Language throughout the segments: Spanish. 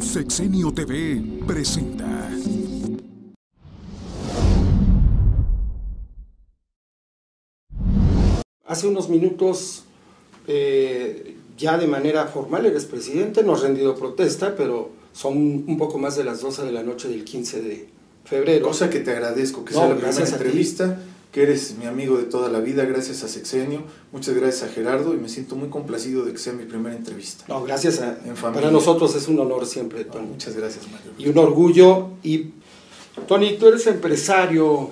Sexenio TV presenta. Hace unos minutos, ya de manera formal, eres presidente, no has rendido protesta, pero son un poco más de las 12 de la noche del 15 de febrero. Cosa que te agradezco, que sea la primera gracias a ti. entrevista, que eres mi amigo de toda la vida, gracias a Sexenio, muchas gracias a Gerardo, y me siento muy complacido de que sea mi primera entrevista. No, gracias a... En familia. Para nosotros es un honor siempre, Tony. Muchas gracias, Mario. Y un orgullo. Y, Tony, tú eres empresario.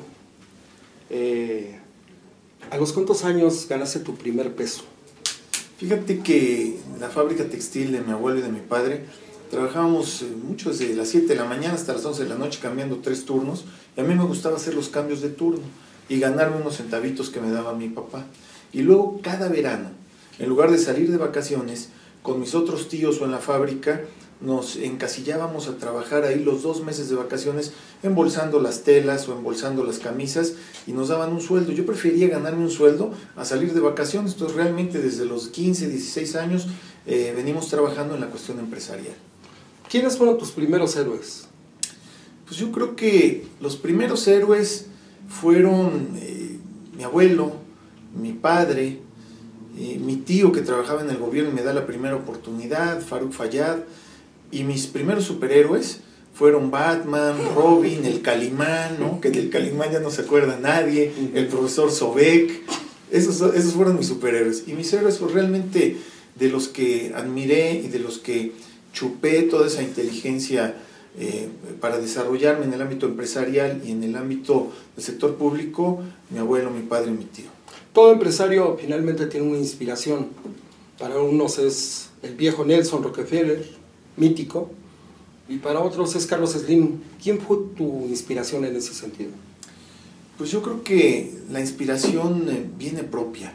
¿A los cuántos años ganaste tu primer peso? Fíjate que en la fábrica textil de mi abuelo y de mi padre trabajábamos mucho desde las 7 de la mañana hasta las 11 de la noche cambiando 3 turnos, y a mí me gustaba hacer los cambios de turno y ganarme unos centavitos que me daba mi papá. Y luego cada verano, en lugar de salir de vacaciones con mis otros tíos o en la fábrica, nos encasillábamos a trabajar ahí los 2 meses de vacaciones embolsando las telas o embolsando las camisas, y nos daban un sueldo. Yo prefería ganarme un sueldo a salir de vacaciones. Entonces realmente desde los 15, 16 años venimos trabajando en la cuestión empresarial. ¿Quiénes fueron tus primeros héroes? Pues yo creo que los primeros héroes fueron mi abuelo, mi padre, mi tío que trabajaba en el gobierno y me da la primera oportunidad, Faruk Fayad, y mis primeros superhéroes fueron Batman, Robin, el Calimán, ¿no? Que del Calimán ya no se acuerda nadie, el profesor Sobek. Esos fueron mis superhéroes. Y mis héroes, pues realmente de los que admiré y de los que chupé toda esa inteligencia para desarrollarme en el ámbito empresarial y en el ámbito del sector público, mi abuelo, mi padre y mi tío. Todo empresario finalmente tiene una inspiración. Para unos es el viejo Nelson Rockefeller, mítico, y para otros es Carlos Slim. ¿Quién fue tu inspiración en ese sentido? Pues yo creo que la inspiración viene propia.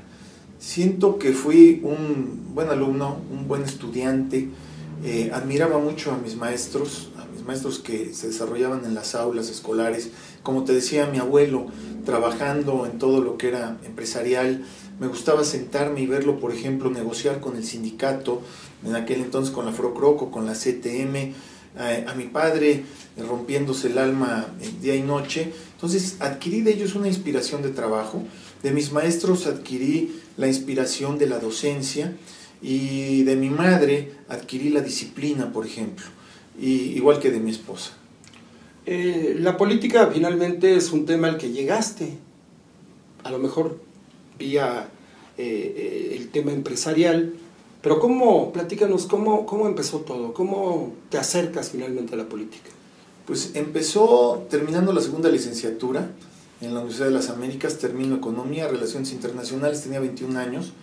Siento que fui un buen alumno, un buen estudiante, admiraba mucho a mis maestros que se desarrollaban en las aulas escolares. Como te decía, mi abuelo trabajando en todo lo que era empresarial, me gustaba sentarme y verlo, por ejemplo, negociar con el sindicato, en aquel entonces con la Frocroco, con la CTM, a mi padre rompiéndose el alma día y noche. Entonces adquirí de ellos una inspiración de trabajo, de mis maestros adquirí la inspiración de la docencia, y de mi madre adquirí la disciplina, por ejemplo, y igual que de mi esposa. La política finalmente es un tema al que llegaste, a lo mejor vía el tema empresarial, pero platícanos, ¿cómo empezó todo? ¿Cómo te acercas finalmente a la política? Pues empezó terminando la segunda licenciatura en la Universidad de las Américas, termino Economía, Relaciones Internacionales, tenía 21 años,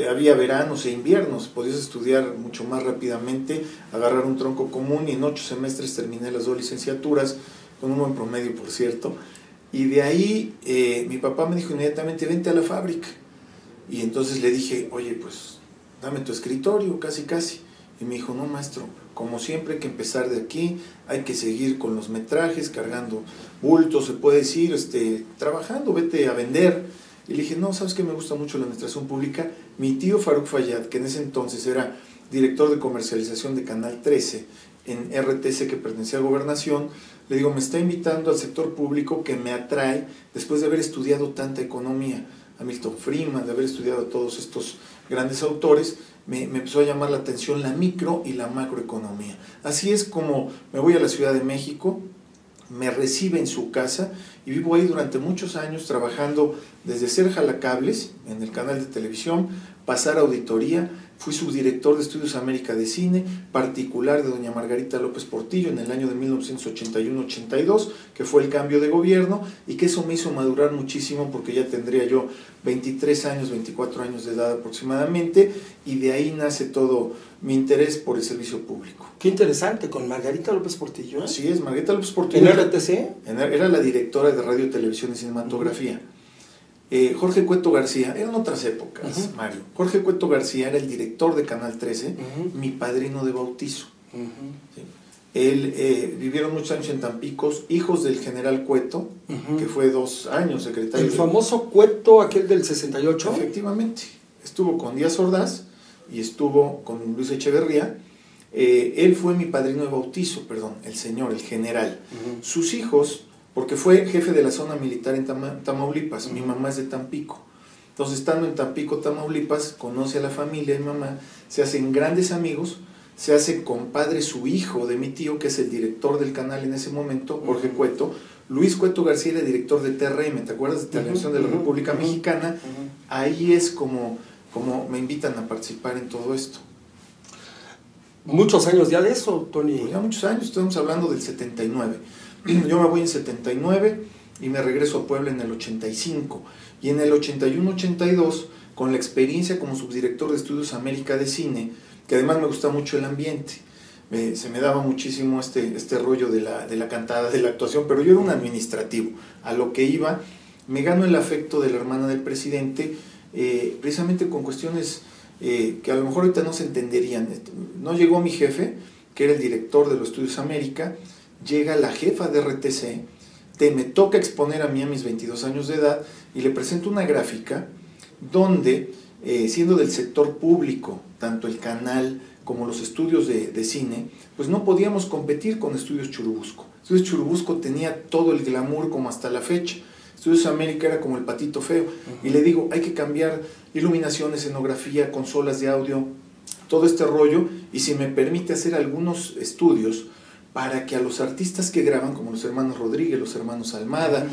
había veranos e inviernos, podías estudiar mucho más rápidamente, agarrar un tronco común, y en 8 semestres terminé las 2 licenciaturas, con un buen promedio, por cierto. Y de ahí mi papá me dijo inmediatamente, vente a la fábrica. Y entonces le dije, oye, pues dame tu escritorio, casi. Y me dijo, no, maestro, como siempre hay que empezar de aquí, hay que seguir con los metrajes, cargando bultos, se puede decir, trabajando, vete a vender. Y le dije, no, ¿sabes qué? Me gusta mucho la administración pública. Mi tío Faruk Fayad, que en ese entonces era director de comercialización de Canal 13 en RTC, que pertenecía a Gobernación, le digo, me está invitando al sector público, que me atrae después de haber estudiado tanta economía, a Milton Friedman, de haber estudiado a todos estos grandes autores. Me empezó a llamar la atención la micro y la macroeconomía. Así es como me voy a la Ciudad de México, me recibe en su casa y vivo ahí durante muchos años trabajando desde ser jalacables en el canal de televisión, pasar a auditoría. Fui subdirector de Estudios América de Cine, particular de doña Margarita López Portillo en el año de 1981-82, que fue el cambio de gobierno, y que eso me hizo madurar muchísimo porque ya tendría yo 23 años, 24 años de edad aproximadamente, y de ahí nace todo mi interés por el servicio público. Qué interesante, con Margarita López Portillo. Así es, Margarita López Portillo. ¿En RTC? Era la directora de Radio, Televisión y Cinematografía. Jorge Cueto García, eran otras épocas, Mario. Jorge Cueto García era el director de Canal 13, mi padrino de bautizo. ¿Sí? Él vivieron muchos años en Tampico, hijos del general Cueto, que fue 2 años secretario. ¿El famoso Cueto, aquel del 68? Efectivamente. Estuvo con Díaz Ordaz y estuvo con Luis Echeverría, Él fue mi padrino de bautizo, perdón, el señor, el general. Sus hijos, porque fue jefe de la zona militar en Tamaulipas, mi mamá es de Tampico. Entonces, estando en Tampico, Tamaulipas, conoce a la familia de mi mamá, se hacen grandes amigos, se hace compadre su hijo de mi tío, que es el director del canal en ese momento, Jorge Cueto. Luis Cueto García era director de TRM, ¿te acuerdas? De Televisión de la República Mexicana. Ahí es como me invitan a participar en todo esto. Muchos años ya de eso, Tony. Pues ya muchos años, estamos hablando del 79. Yo me voy en 79 y me regreso a Puebla en el 85. Y en el 81-82, con la experiencia como subdirector de Estudios América de Cine, que además me gusta mucho el ambiente, se me daba muchísimo este rollo de la cantada, de la actuación, pero yo era un administrativo. A lo que iba, me gano el afecto de la hermana del presidente, precisamente con cuestiones que a lo mejor ahorita no se entenderían. No llegó mi jefe, que era el director de los Estudios América, llega la jefa de RTC, me toca exponer a mí a mis 22 años de edad, y le presento una gráfica donde, siendo del sector público, tanto el canal como los estudios de cine, pues no podíamos competir con Estudios Churubusco. Estudios Churubusco tenía todo el glamour como hasta la fecha. Estudios América era como el patito feo. Y le digo, hay que cambiar iluminación, escenografía, consolas de audio, todo este rollo, y si me permite hacer algunos estudios para que a los artistas que graban, como los hermanos Rodríguez, los hermanos Almada,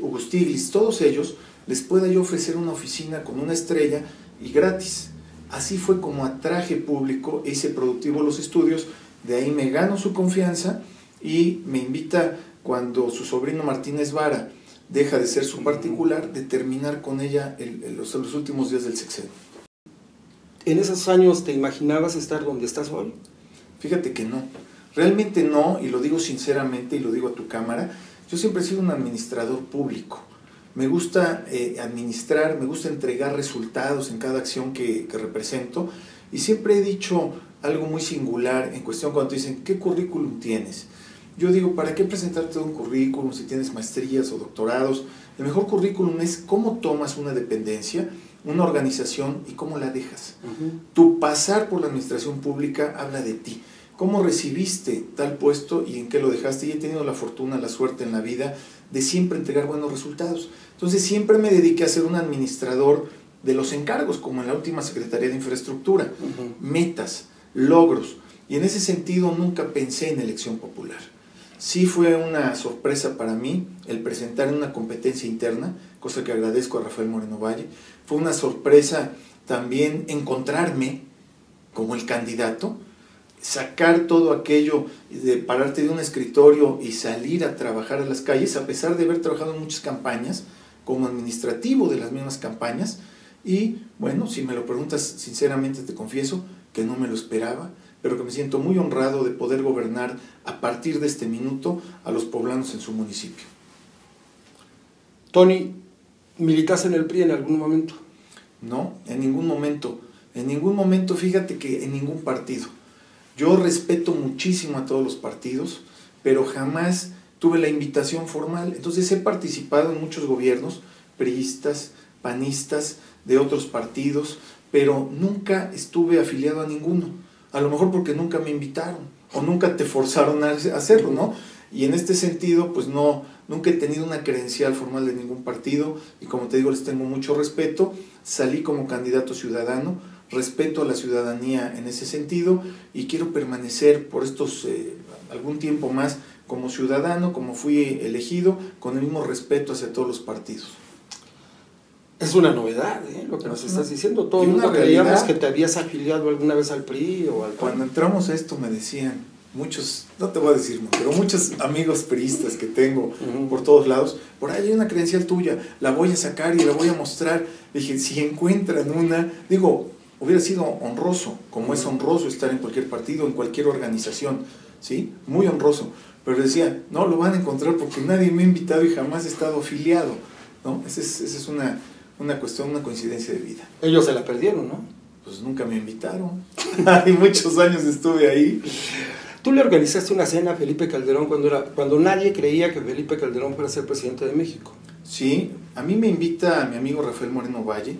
Hugo Stiglitz, todos ellos, les pueda yo ofrecer una oficina con una estrella y gratis. Así fue como atraje público, hice productivo los estudios, de ahí me gano su confianza y me invita, cuando su sobrino Martínez Vara deja de ser su particular, de terminar con ella los últimos días del sexenio. ¿En esos años te imaginabas estar donde estás hoy? Fíjate que no, realmente no, y lo digo sinceramente y lo digo a tu cámara. Yo siempre he sido un administrador público. Me gusta administrar, me gusta entregar resultados en cada acción que represento, y siempre he dicho algo muy singular en cuestión cuando te dicen, ¿qué currículum tienes? Yo digo, ¿para qué presentarte un currículum si tienes maestrías o doctorados? El mejor currículum es cómo tomas una dependencia, una organización, y cómo la dejas. Tu pasar por la administración pública habla de ti. ¿Cómo recibiste tal puesto y en qué lo dejaste? Y he tenido la fortuna, la suerte en la vida de siempre entregar buenos resultados. Entonces siempre me dediqué a ser un administrador de los encargos, como en la última Secretaría de Infraestructura. Metas, logros. Y en ese sentido nunca pensé en elección popular. Sí fue una sorpresa para mí el presentar en una competencia interna, cosa que agradezco a Rafael Moreno Valle. Fue una sorpresa también encontrarme como el candidato, sacar todo aquello de pararte de un escritorio y salir a trabajar a las calles, a pesar de haber trabajado en muchas campañas, como administrativo de las mismas campañas. Y bueno, si me lo preguntas sinceramente, te confieso que no me lo esperaba, pero que me siento muy honrado de poder gobernar a partir de este minuto a los poblanos en su municipio. Tony, ¿militaste en el PRI en algún momento? No, en ningún momento, fíjate que en ningún partido. Yo respeto muchísimo a todos los partidos, pero jamás tuve la invitación formal. Entonces he participado en muchos gobiernos, priistas, panistas, de otros partidos, pero nunca estuve afiliado a ninguno. A lo mejor porque nunca me invitaron o nunca te forzaron a hacerlo, ¿no? Y en este sentido, pues no, nunca he tenido una credencial formal de ningún partido, y como te digo, les tengo mucho respeto. Salí como candidato ciudadano, respeto a la ciudadanía en ese sentido, y quiero permanecer por estos algún tiempo más como ciudadano, como fui elegido, con el mismo respeto hacia todos los partidos. Es una novedad, lo que nos estás diciendo. Todo el mundo creíamos que te habías afiliado alguna vez al PRI o al PAN. Cuando entramos a esto me decían muchos, no te voy a decir, pero muchos amigos priistas que tengo por todos lados, por ahí hay una credencial tuya, la voy a sacar y la voy a mostrar. Dije, si encuentran una, digo, hubiera sido honroso, como es honroso estar en cualquier partido, en cualquier organización, ¿sí? Muy honroso. Pero decía, no lo van a encontrar porque nadie me ha invitado y jamás he estado afiliado, ¿no? Esa es una cuestión, una coincidencia de vida. Ellos se la perdieron, ¿no? Pues nunca me invitaron. Hay muchos años estuve ahí. Tú le organizaste una cena a Felipe Calderón cuando nadie creía que Felipe Calderón fuera a ser presidente de México. Sí, a mí me invita a mi amigo Rafael Moreno Valle,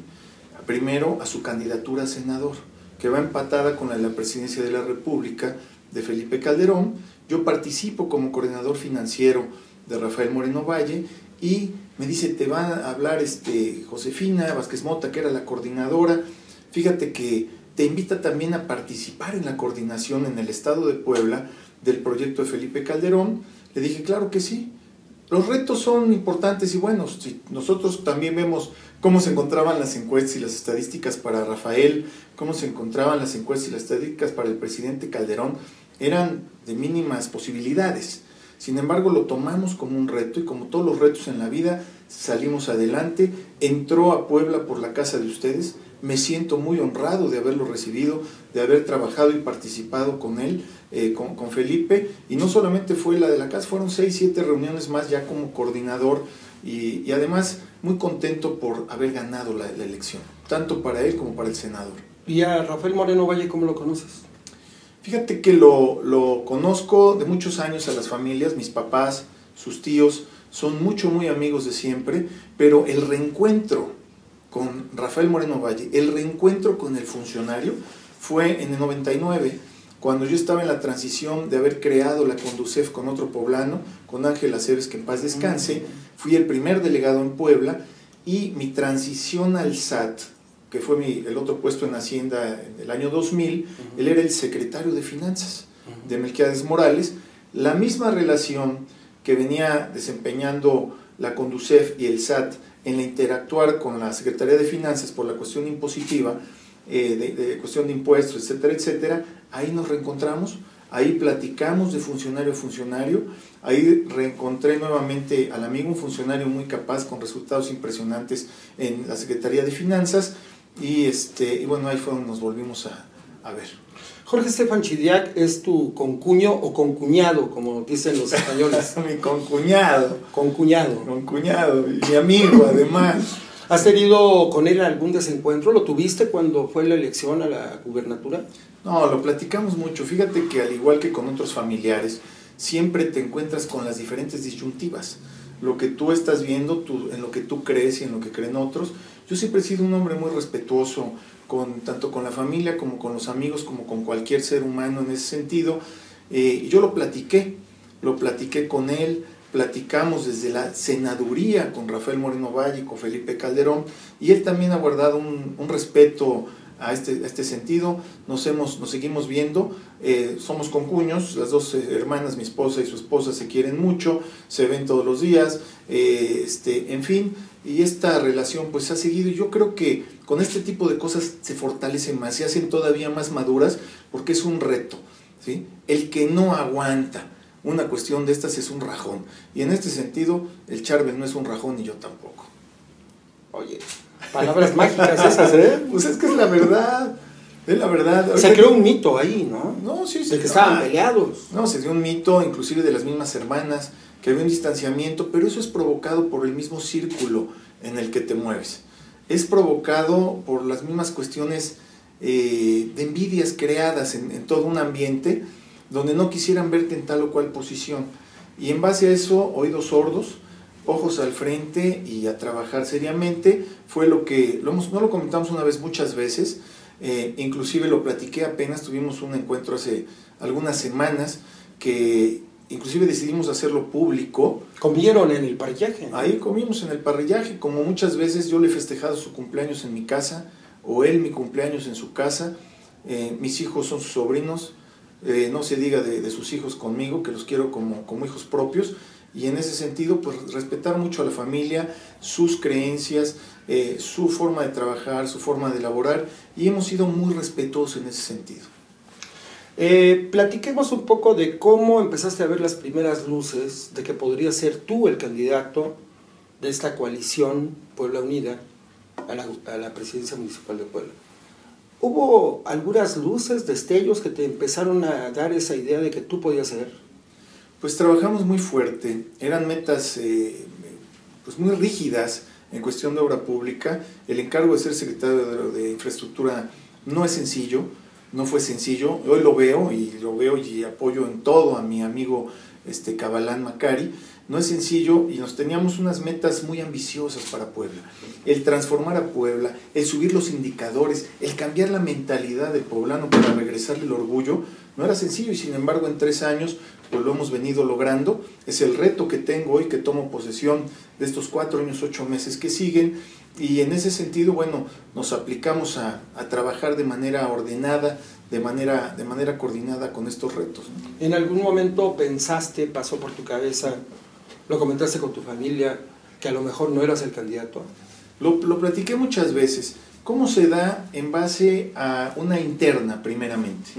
primero a su candidatura a senador. que va empatada con la presidencia de la República de Felipe Calderón. Yo participo como coordinador financiero de Rafael Moreno Valle y me dice, te va a hablar Josefina Vázquez Mota, que era la coordinadora, fíjate que te invita también a participar en la coordinación en el estado de Puebla del proyecto de Felipe Calderón. Le dije, claro que sí. Los retos son importantes y buenos. Si nosotros también vemos cómo se encontraban las encuestas y las estadísticas para Rafael, cómo se encontraban las encuestas y las estadísticas para el presidente Calderón, eran de mínimas posibilidades. Sin embargo, lo tomamos como un reto y como todos los retos en la vida, salimos adelante. Entró a Puebla por la casa de ustedes. Me siento muy honrado de haberlo recibido, de haber trabajado y participado con él, con Felipe, y no solamente fue la de la casa, fueron 6, 7 reuniones más ya como coordinador, y además muy contento por haber ganado la elección, tanto para él como para el senador. ¿Y a Rafael Moreno Valle cómo lo conoces? Fíjate que lo conozco de muchos años a las familias, mis papás, sus tíos, son muy amigos de siempre, pero el reencuentro con Rafael Moreno Valle, el reencuentro con el funcionario, fue en el 99, cuando yo estaba en la transición de haber creado la Conducef con otro poblano, con Ángel Aceves, que en paz descanse. Fui el primer delegado en Puebla, y mi transición al SAT, que fue el otro puesto en Hacienda en el año 2000, él era el secretario de Finanzas de Melquiades Morales. La misma relación que venía desempeñando la Conducef y el SAT en la interactuar con la Secretaría de Finanzas por la cuestión impositiva, de cuestión de impuestos, etcétera, etcétera, ahí nos reencontramos, ahí platicamos de funcionario a funcionario, ahí reencontré nuevamente al amigo, un funcionario muy capaz, con resultados impresionantes en la Secretaría de Finanzas, y bueno, ahí fue donde nos volvimos a ver. Jorge Estefan Chidiac es tu concuño o concuñado, como dicen los españoles. Mi concuñado. Concuñado. Concuñado, y mi amigo además. ¿Has tenido con él algún desencuentro? ¿Lo tuviste cuando fue la elección a la gubernatura? No, lo platicamos mucho. Fíjate que al igual que con otros familiares, siempre te encuentras con las diferentes disyuntivas. Lo que tú estás viendo, en lo que tú crees y en lo que creen otros. Yo siempre he sido un hombre muy respetuoso, tanto con la familia como con los amigos, como con cualquier ser humano en ese sentido. Y yo lo platiqué con él, platicamos desde la senaduría con Rafael Moreno Valle y con Felipe Calderón, y él también ha guardado un respeto a este sentido. Nos seguimos viendo, somos concuños, las dos hermanas, mi esposa y su esposa, se quieren mucho, se ven todos los días, en fin, y esta relación pues ha seguido, y yo creo que con este tipo de cosas se fortalecen más, se hacen todavía más maduras, porque es un reto, ¿sí? El que no aguanta una cuestión de estas es un rajón, y en este sentido el Charbel no es un rajón y yo tampoco. Oye, palabras mágicas esas, ¿eh? Pues es que es la verdad. Es la verdad. Se creó un mito ahí, ¿no? No, sí. De que estaban peleados. No, se dio un mito, inclusive de las mismas hermanas, que había un distanciamiento, pero eso es provocado por el mismo círculo en el que te mueves. Es provocado por las mismas cuestiones de envidias creadas en todo un ambiente donde no quisieran verte en tal o cual posición. Y en base a eso, oídos sordos, ojos al frente y a trabajar seriamente, fue lo que, no lo comentamos una vez, muchas veces, inclusive lo platiqué apenas, tuvimos un encuentro hace algunas semanas, que inclusive decidimos hacerlo público. ¿Comieron en el parrillaje? Ahí comimos en el parrillaje, como muchas veces yo le he festejado su cumpleaños en mi casa, o él mi cumpleaños en su casa. Mis hijos son sus sobrinos, no se diga de sus hijos conmigo, que los quiero como hijos propios, y en ese sentido pues respetar mucho a la familia, sus creencias, su forma de trabajar, su forma de elaborar, y hemos sido muy respetuosos en ese sentido. Platiquemos un poco de cómo empezaste a ver las primeras luces de que podrías ser tú el candidato de esta coalición Puebla Unida a la presidencia municipal de Puebla. ¿Hubo algunas luces, destellos que te empezaron a dar esa idea de que tú podías ser? Pues trabajamos muy fuerte, eran metas pues muy rígidas en cuestión de obra pública. El encargo de ser secretario de Infraestructura no es sencillo, no fue sencillo. Hoy lo veo y apoyo en todo a mi amigo Cabalán Macari, no es sencillo y nos teníamos unas metas muy ambiciosas para Puebla. El transformar a Puebla, el subir los indicadores, el cambiar la mentalidad del poblano para regresarle el orgullo, no era sencillo y sin embargo en 3 años pues lo hemos venido logrando. Es el reto que tengo hoy que tomo posesión de estos 4 años, 8 meses que siguen y en ese sentido, bueno, nos aplicamos a trabajar de manera ordenada, de manera coordinada con estos retos, ¿no? ¿En algún momento pensaste, pasó por tu cabeza, lo comentaste con tu familia, que a lo mejor no eras el candidato? Lo platiqué muchas veces. ¿Cómo se da? En base a una interna, primeramente.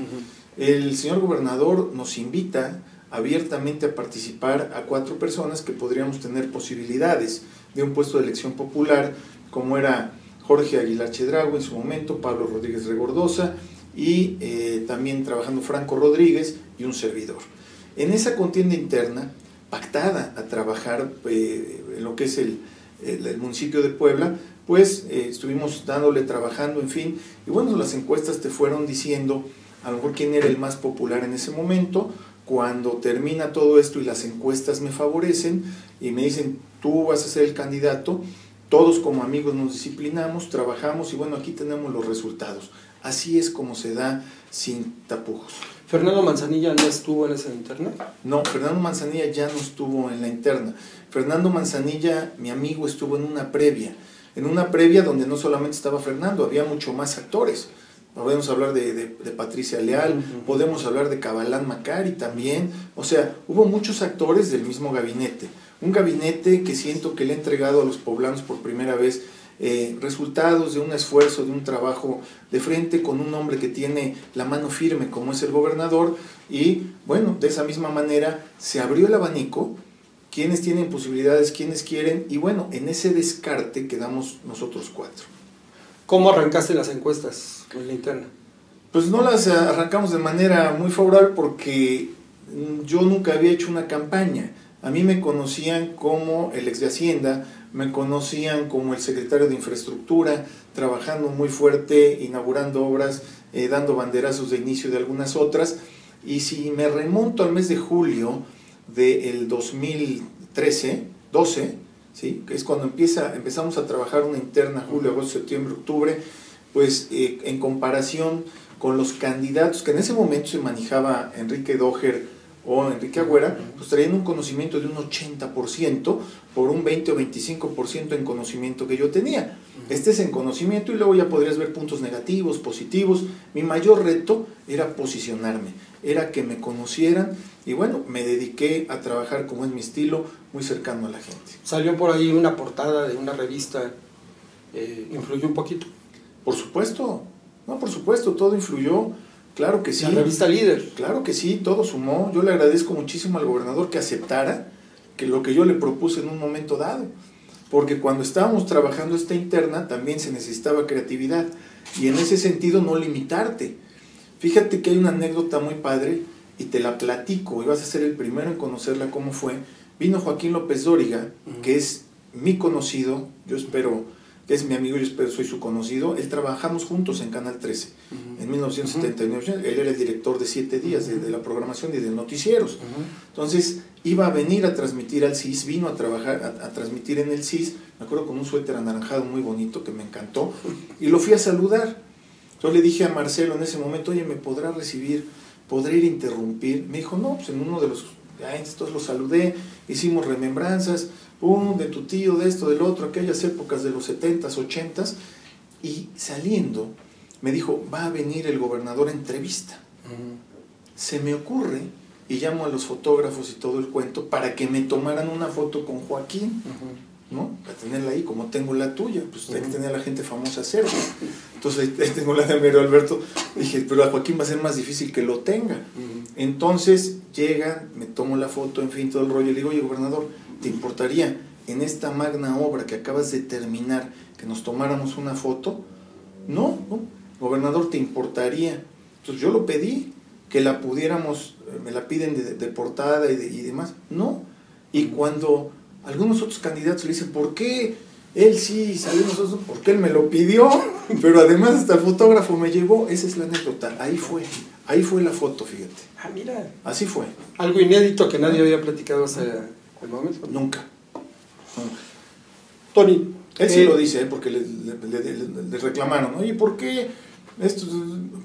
El señor gobernador nos invita abiertamente a participar a 4 personas que podríamos tener posibilidades de un puesto de elección popular, como era Jorge Aguilar Chedraui en su momento, Pablo Rodríguez Regordoza y también trabajando Franco Rodríguez y un servidor. En esa contienda interna, pactada a trabajar en lo que es el municipio de Puebla, pues estuvimos trabajando, en fin, y bueno, las encuestas te fueron diciendo a lo mejor quién era el más popular en ese momento. Cuando termina todo esto y las encuestas me favorecen y me dicen, tú vas a ser el candidato, todos como amigos nos disciplinamos, trabajamos y bueno, aquí tenemos los resultados. Así es como se da sin tapujos. ¿Fernando Manzanilla no estuvo en esa interna? No, Fernando Manzanilla ya no estuvo en la interna. Fernando Manzanilla, mi amigo, estuvo en una previa donde no solamente estaba Fernando, había mucho más actores. Podemos hablar de Patricia Leal, podemos hablar de Cabalán Macari también, o sea, hubo muchos actores del mismo gabinete, un gabinete que siento que le ha entregado a los poblanos por primera vez resultados de un esfuerzo, de un trabajo de frente con un hombre que tiene la mano firme como es el gobernador y bueno, de esa misma manera se abrió el abanico, quienes tienen posibilidades, quienes quieren y bueno, en ese descarte quedamos nosotros 4. ¿Cómo arrancaste las encuestas en la interna? Pues no las arrancamos de manera muy favorable porque yo nunca había hecho una campaña. A mí me conocían como el ex de Hacienda, me conocían como el secretario de Infraestructura, trabajando muy fuerte, inaugurando obras, dando banderazos de inicio de algunas otras. Y si me remonto al mes de julio del 12, ¿sí? Que es cuando empezamos a trabajar una interna, julio, agosto, septiembre, octubre, pues en comparación con los candidatos que en ese momento se manejaba Enrique Doher o Enrique Agüera, pues traían un conocimiento de un 80% por un 20 o 25% en conocimiento que yo tenía. Este es en conocimiento y luego ya podrías ver puntos negativos, positivos. Mi mayor reto era posicionarme, era que me conocieran y bueno, me dediqué a trabajar como es mi estilo, muy cercano a la gente. Salió por ahí una portada de una revista, ¿influyó un poquito? Por supuesto, no, por supuesto, todo influyó. Claro que sí. La revista Líder. Claro que sí, todo sumó. Yo le agradezco muchísimo al gobernador que aceptara que lo que yo le propuse en un momento dado. Porque cuando estábamos trabajando esta interna también se necesitaba creatividad. Y en ese sentido no limitarte. Fíjate que hay una anécdota muy padre y te la platico. Y vas a ser el primero en conocerla cómo fue. Vino Joaquín López Dóriga, que es mi conocido, yo espero que es mi amigo, yo espero soy su conocido. Él trabajamos juntos en Canal 13 en 1979. Él era el director de 7 días de la programación y de noticieros. Entonces iba a venir a transmitir al CIS, vino a trabajar, a transmitir en el CIS, me acuerdo con un suéter anaranjado muy bonito que me encantó, y lo fui a saludar. Yo le dije a Marcelo en ese momento, oye, ¿me podrá recibir? ¿Podré ir a interrumpir? Me dijo, no, pues en uno de los... Entonces lo saludé, hicimos remembranzas, de tu tío, de esto, del otro, aquellas épocas de los 70s, 80s, y saliendo me dijo, va a venir el gobernador a entrevista. Se me ocurre, y llamo a los fotógrafos y todo el cuento, para que me tomaran una foto con Joaquín, ¿no? Para tenerla ahí, como tengo la tuya, pues hay que tener a la gente famosa cerca. Entonces ahí tengo la de Mario Alberto, dije, pero a Joaquín va a ser más difícil que lo tenga. Entonces llega, me tomo la foto, en fin, todo el rollo, y le digo, oye, gobernador, ¿te importaría en esta magna obra que acabas de terminar que nos tomáramos una foto? No, gobernador, ¿te importaría? Entonces yo lo pedí, que la pudiéramos, me la piden de portada y demás. No, y cuando algunos otros candidatos le dicen, ¿por qué él sí salió nosotros? Porque él me lo pidió, pero además hasta el fotógrafo me llevó. Esa es la anécdota, ahí fue la foto, fíjate. Ah, mira. Así fue. Algo inédito que nadie había platicado el momento. Nunca. Tony. Él sí lo dice, porque le reclamaron, oye, ¿por qué esto?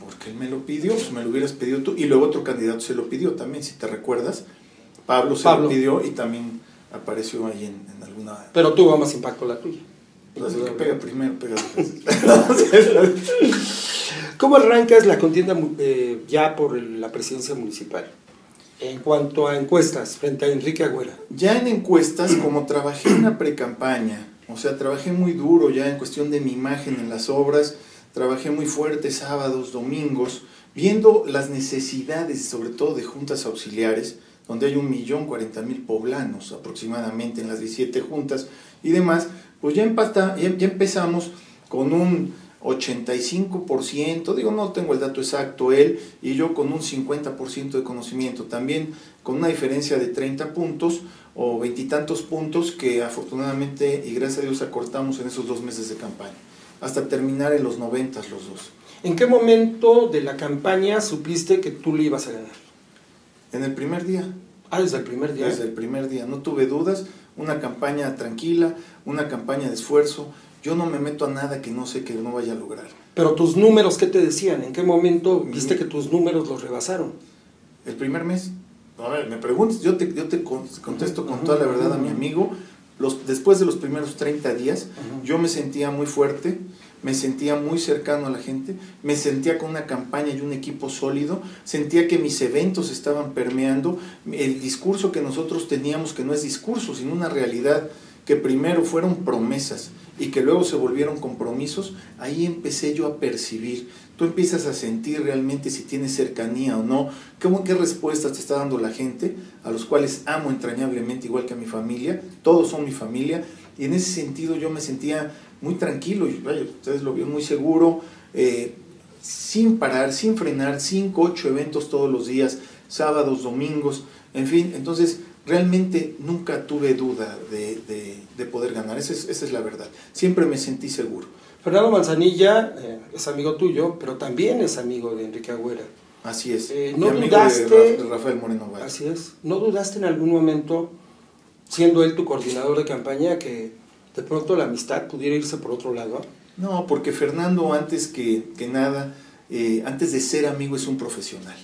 Porque él me lo pidió, pues me lo hubieras pedido tú. Y luego otro candidato se lo pidió también, si te recuerdas. Pablo se lo pidió y también apareció ahí en alguna... Pero tuvo más impacto la tuya. Pues así que pega primero, pega después. ¿Cómo arrancas la contienda ya por la presidencia municipal? En cuanto a encuestas, frente a Enrique Agüera. Ya en encuestas, como trabajé en una precampaña, o sea, trabajé muy duro ya en cuestión de mi imagen en las obras, trabajé muy fuerte sábados, domingos, viendo las necesidades, sobre todo de juntas auxiliares, donde hay 1.040.000 poblanos aproximadamente en las 17 juntas y demás, pues ya empezamos con un 85%, digo, no tengo el dato exacto él, y yo con un 50% de conocimiento, también con una diferencia de 30 puntos o 20 y tantos puntos que afortunadamente y gracias a Dios acortamos en esos 2 meses de campaña, hasta terminar en los 90 los dos. ¿En qué momento de la campaña supiste que tú le ibas a ganar? En el primer día. Ah, desde el primer día. Desde el primer día, no tuve dudas, una campaña tranquila, una campaña de esfuerzo. Yo no me meto a nada que no sé que no vaya a lograr. Pero tus números, ¿qué te decían? ¿En qué momento viste que tus números los rebasaron? El primer mes. A ver, me preguntas, yo te contesto con toda la verdad a mi amigo. Después de los primeros 30 días, yo me sentía muy fuerte, me sentía muy cercano a la gente, me sentía con una campaña y un equipo sólido, sentía que mis eventos estaban permeando, el discurso que nosotros teníamos, que no es discurso, sino una realidad, que primero fueron promesas y que luego se volvieron compromisos, ahí empecé yo a percibir. Tú empiezas a sentir realmente si tienes cercanía o no, qué respuestas te está dando la gente, a los cuales amo entrañablemente, igual que a mi familia, todos son mi familia, y en ese sentido yo me sentía muy tranquilo, y vaya, ustedes lo vieron, muy seguro, sin parar, sin frenar, 5, 8 eventos todos los días, sábados, domingos, en fin, entonces realmente nunca tuve duda de poder ganar, esa es la verdad, siempre me sentí seguro. Fernando Manzanilla es amigo tuyo, pero también es amigo de Enrique Agüera. Así es, ¿No amigo dudaste, de Rafael Moreno Valle. Así es, ¿no dudaste en algún momento, siendo él tu coordinador de campaña, que de pronto la amistad pudiera irse por otro lado? No, porque Fernando antes que nada, antes de ser amigo es un profesional.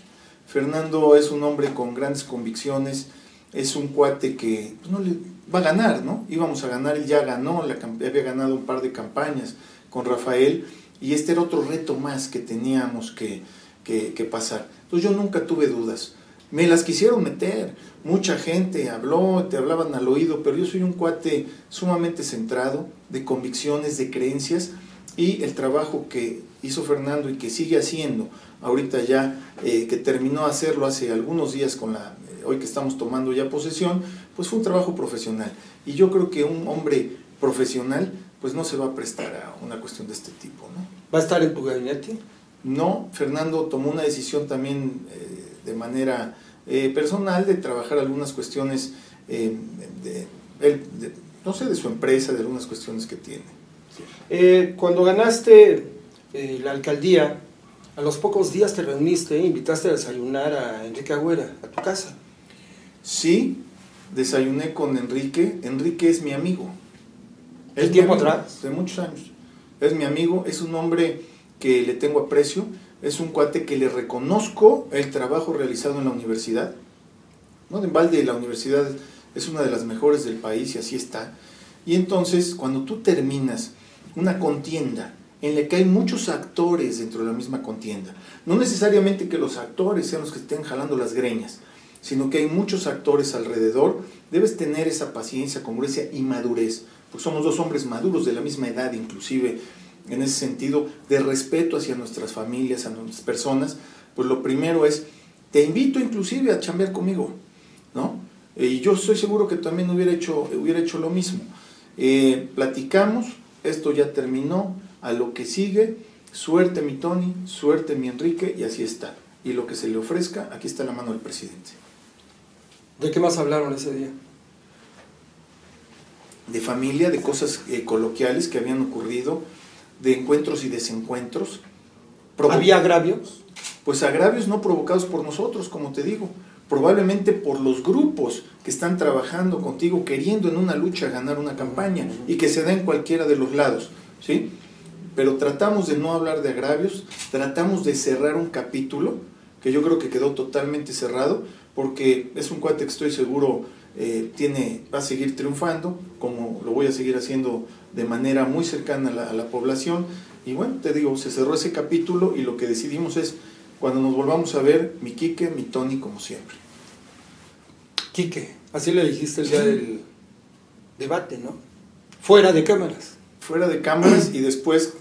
Fernando es un hombre con grandes convicciones, es un cuate que pues, no le va a ganar, ¿no? Íbamos a ganar, él ya ganó, había ganado un par de campañas con Rafael, y este era otro reto más que teníamos que pasar. Entonces yo nunca tuve dudas. Me las quisieron meter, mucha gente habló, te hablaban al oído, pero yo soy un cuate sumamente centrado, de convicciones, de creencias, y el trabajo que hizo Fernando y que sigue haciendo, ahorita ya que terminó de hacerlo hace algunos días hoy que estamos tomando ya posesión, pues fue un trabajo profesional. Y yo creo que un hombre profesional pues no se va a prestar a una cuestión de este tipo, ¿no? ¿Va a estar en tu gabinete? No, Fernando tomó una decisión también de manera personal de trabajar algunas cuestiones no sé, de su empresa, de algunas cuestiones que tiene. Sí. Cuando ganaste la alcaldía, a los pocos días te reuniste, invitaste a desayunar a Enrique Agüera, a tu casa. Sí, desayuné con Enrique. Enrique es mi amigo. ¿El tiempo atrás? De muchos años. Es mi amigo, es un hombre que le tengo aprecio, es un cuate que le reconozco el trabajo realizado en la universidad. No, en balde, la universidad es una de las mejores del país y así está. Y entonces, cuando tú terminas una contienda en la que hay muchos actores dentro de la misma contienda, no necesariamente que los actores sean los que estén jalando las greñas, sino que hay muchos actores alrededor, debes tener esa paciencia, congruencia y madurez, porque somos dos hombres maduros de la misma edad, inclusive en ese sentido, de respeto hacia nuestras familias, a nuestras personas. Pues lo primero es, te invito inclusive a chambear conmigo, ¿no? Y yo estoy seguro que también hubiera hecho lo mismo. Platicamos, esto ya terminó, a lo que sigue, suerte mi Tony, suerte mi Enrique, y así está. Y lo que se le ofrezca, aquí está la mano del presidente. ¿De qué más hablaron ese día? De familia, de cosas coloquiales que habían ocurrido, de encuentros y desencuentros. ¿Había agravios? Pues agravios no provocados por nosotros, como te digo, probablemente por los grupos que están trabajando contigo, queriendo en una lucha ganar una campaña, y que se da en cualquiera de los lados, ¿sí? Pero tratamos de no hablar de agravios, tratamos de cerrar un capítulo que yo creo que quedó totalmente cerrado, porque es un cuate que estoy seguro va a seguir triunfando, como lo voy a seguir haciendo de manera muy cercana a la población. Y bueno, te digo, se cerró ese capítulo y lo que decidimos es, cuando nos volvamos a ver, mi Quique, mi Tony, como siempre. Quique, así le dijiste el día del debate, ¿no? Fuera de cámaras. Fuera de cámaras, y después,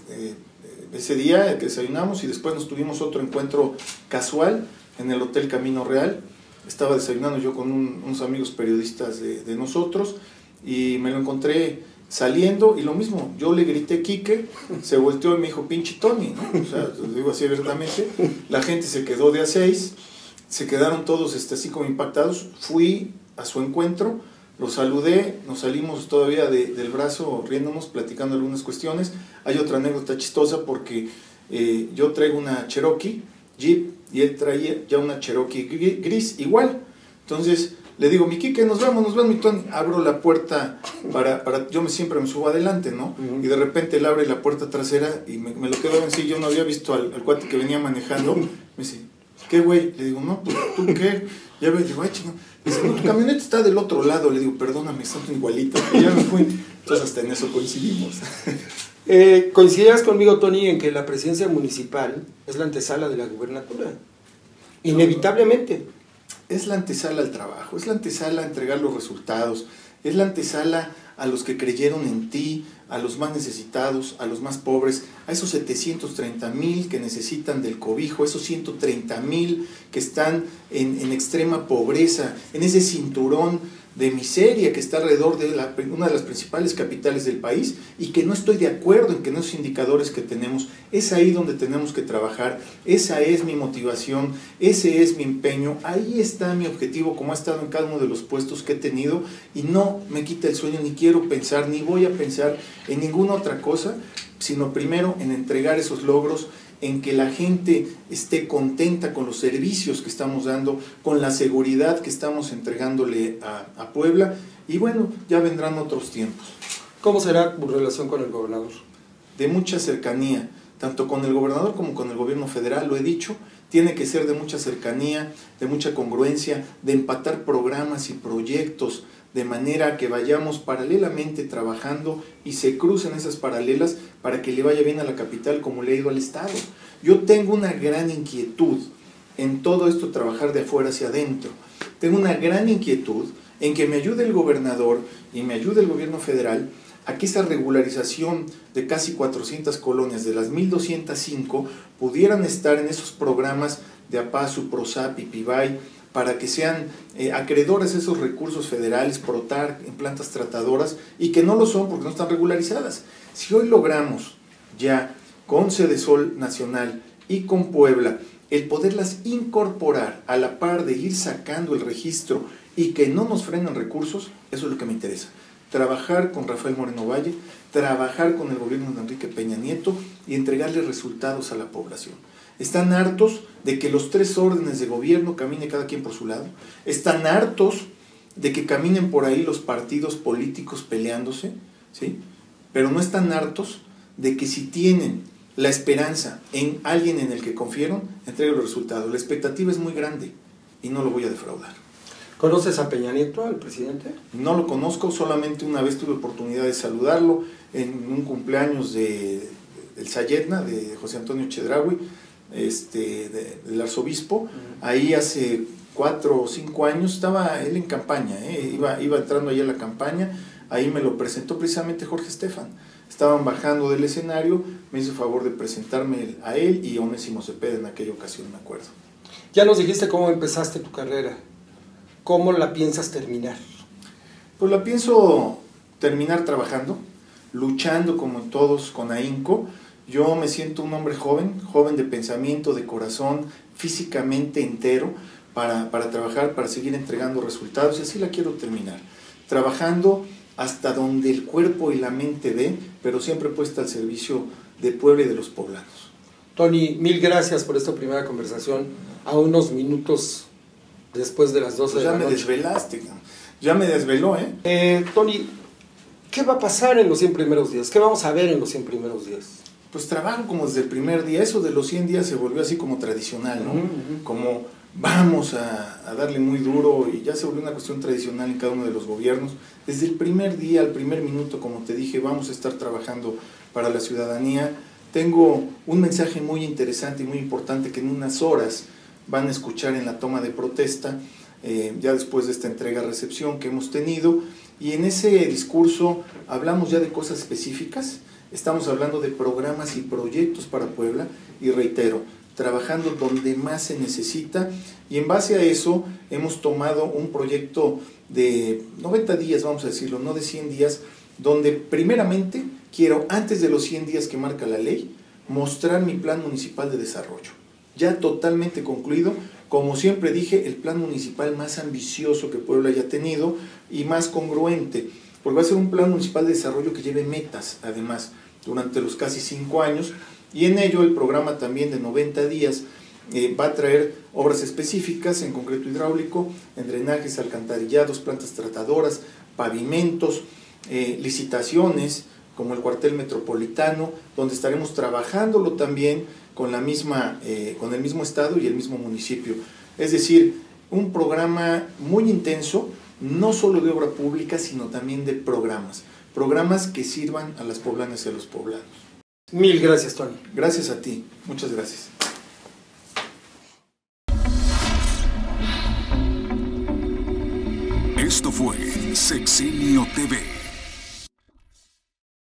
ese día que desayunamos, y después nos tuvimos otro encuentro casual en el Hotel Camino Real. Estaba desayunando yo con unos amigos periodistas de nosotros, y me lo encontré saliendo, y lo mismo, yo le grité Quique, se volteó y me dijo pinche Tony, ¿no? O sea, lo digo así abiertamente. La gente se quedó de a 6, se quedaron todos así como impactados. Fui a su encuentro, lo saludé, nos salimos todavía del brazo riéndonos, platicando algunas cuestiones. Hay otra anécdota chistosa porque yo traigo una Cherokee Jeep y él traía ya una Cherokee gris igual. Entonces le digo, mi Quique, nos vemos, mi Tony. Abro la puerta yo siempre me subo adelante, ¿no? Y de repente él abre la puerta trasera y me lo quedo en sí. Yo no había visto al cuate que venía manejando. Me dice, ¿qué güey? Le digo, no, pues, ¿tú qué? Ya me digo, ay, chingón. Me dice, no, tu camioneta está del otro lado. Le digo, perdóname, están igualitos. Y ya me fui. Entonces hasta en eso coincidimos. Coincidirás conmigo, Tony, en que la presidencia municipal es la antesala de la gubernatura. Inevitablemente. Es la antesala al trabajo, es la antesala a entregar los resultados, es la antesala a los que creyeron en ti, a los más necesitados, a los más pobres, a esos 730,000 que necesitan del cobijo, esos 130,000 que están en extrema pobreza, en ese cinturón de miseria que está alrededor de una de las principales capitales del país, y que no estoy de acuerdo en que en esos indicadores que tenemos. Es ahí donde tenemos que trabajar, esa es mi motivación, ese es mi empeño, ahí está mi objetivo, como ha estado en cada uno de los puestos que he tenido, y no me quita el sueño, ni quiero pensar, ni voy a pensar en ninguna otra cosa, sino primero en entregar esos logros, en que la gente esté contenta con los servicios que estamos dando, con la seguridad que estamos entregándole a Puebla, y bueno, ya vendrán otros tiempos. ¿Cómo será tu relación con el gobernador? De mucha cercanía, tanto con el gobernador como con el gobierno federal, lo he dicho, tiene que ser de mucha cercanía, de mucha congruencia, de empatar programas y proyectos, de manera que vayamos paralelamente trabajando y se crucen esas paralelas para que le vaya bien a la capital como le ha ido al Estado. Yo tengo una gran inquietud en todo esto, trabajar de afuera hacia adentro. Tengo una gran inquietud en que me ayude el gobernador y me ayude el gobierno federal a que esa regularización de casi 400 colonias, de las 1,205, pudieran estar en esos programas de APASU, PROSAP y PIBAY, para que sean acreedores a esos recursos federales, PROTAR, en plantas tratadoras, y que no lo son porque no están regularizadas. Si hoy logramos ya con Sedesol Nacional y con Puebla el poderlas incorporar a la par de ir sacando el registro y que no nos frenen recursos, eso es lo que me interesa. Trabajar con Rafael Moreno Valle, trabajar con el gobierno de Enrique Peña Nieto y entregarle resultados a la población. Están hartos de que los 3 órdenes de gobierno camine cada quien por su lado. Están hartos de que caminen por ahí los partidos políticos peleándose, ¿sí? Pero no están hartos de que si tienen la esperanza en alguien en el que confiaron, entreguen los resultados. La expectativa es muy grande y no lo voy a defraudar. ¿Conoces a Peña Nieto, al presidente? No lo conozco, solamente una vez tuve oportunidad de saludarlo en un cumpleaños del Sayetna, de José Antonio Chedraui, del arzobispo. Ahí hace 4 o 5 años estaba él en campaña, iba entrando ahí a la campaña. Ahí me lo presentó precisamente Jorge Estefan. Estaban bajando del escenario, me hizo favor de presentarme a él y a Onésimo Cepeda en aquella ocasión, me acuerdo. Ya nos dijiste cómo empezaste tu carrera. ¿Cómo la piensas terminar? Pues la pienso terminar trabajando, luchando como todos, con ahínco. Yo me siento un hombre joven de pensamiento, de corazón, físicamente entero, para trabajar, para seguir entregando resultados, y así la quiero terminar. Trabajando hasta donde el cuerpo y la mente dé, pero siempre puesta al servicio de Puebla y de los poblanos. Tony, mil gracias por esta primera conversación a unos minutos después de las 12 Pues de ya la me noche. desvelaste, ya me desveló, ¿eh? Tony, ¿qué va a pasar en los 100 primeros días? ¿Qué vamos a ver en los 100 primeros días? Pues trabajo como desde el primer día. Eso de los 100 días se volvió así como tradicional, ¿no? Como vamos a darle muy duro, y ya se volvió una cuestión tradicional en cada uno de los gobiernos. Desde el primer día, al primer minuto, como te dije, vamos a estar trabajando para la ciudadanía. Tengo un mensaje muy interesante y muy importante que en unas horas van a escuchar en la toma de protesta, ya después de esta entrega-recepción que hemos tenido, y en ese discurso hablamos ya de cosas específicas. Estamos hablando de programas y proyectos para Puebla, y reitero, trabajando donde más se necesita, y en base a eso hemos tomado un proyecto de 90 días, vamos a decirlo, no de 100 días, donde primeramente quiero, antes de los 100 días que marca la ley, mostrar mi plan municipal de desarrollo. Ya totalmente concluido, como siempre dije, el plan municipal más ambicioso que Puebla haya tenido y más congruente, porque va a ser un plan municipal de desarrollo que lleve metas, además, durante los casi 5 años, y en ello el programa también de 90 días va a traer obras específicas, en concreto hidráulico, en drenajes, alcantarillados, plantas tratadoras, pavimentos, licitaciones, como el cuartel metropolitano, donde estaremos trabajándolo también con el mismo estado y el mismo municipio. Es decir, un programa muy intenso, no solo de obra pública, sino también de programas que sirvan a las poblanas y a los poblanos. Mil gracias, Tony. Gracias a ti, muchas gracias. Esto fue Sexenio TV.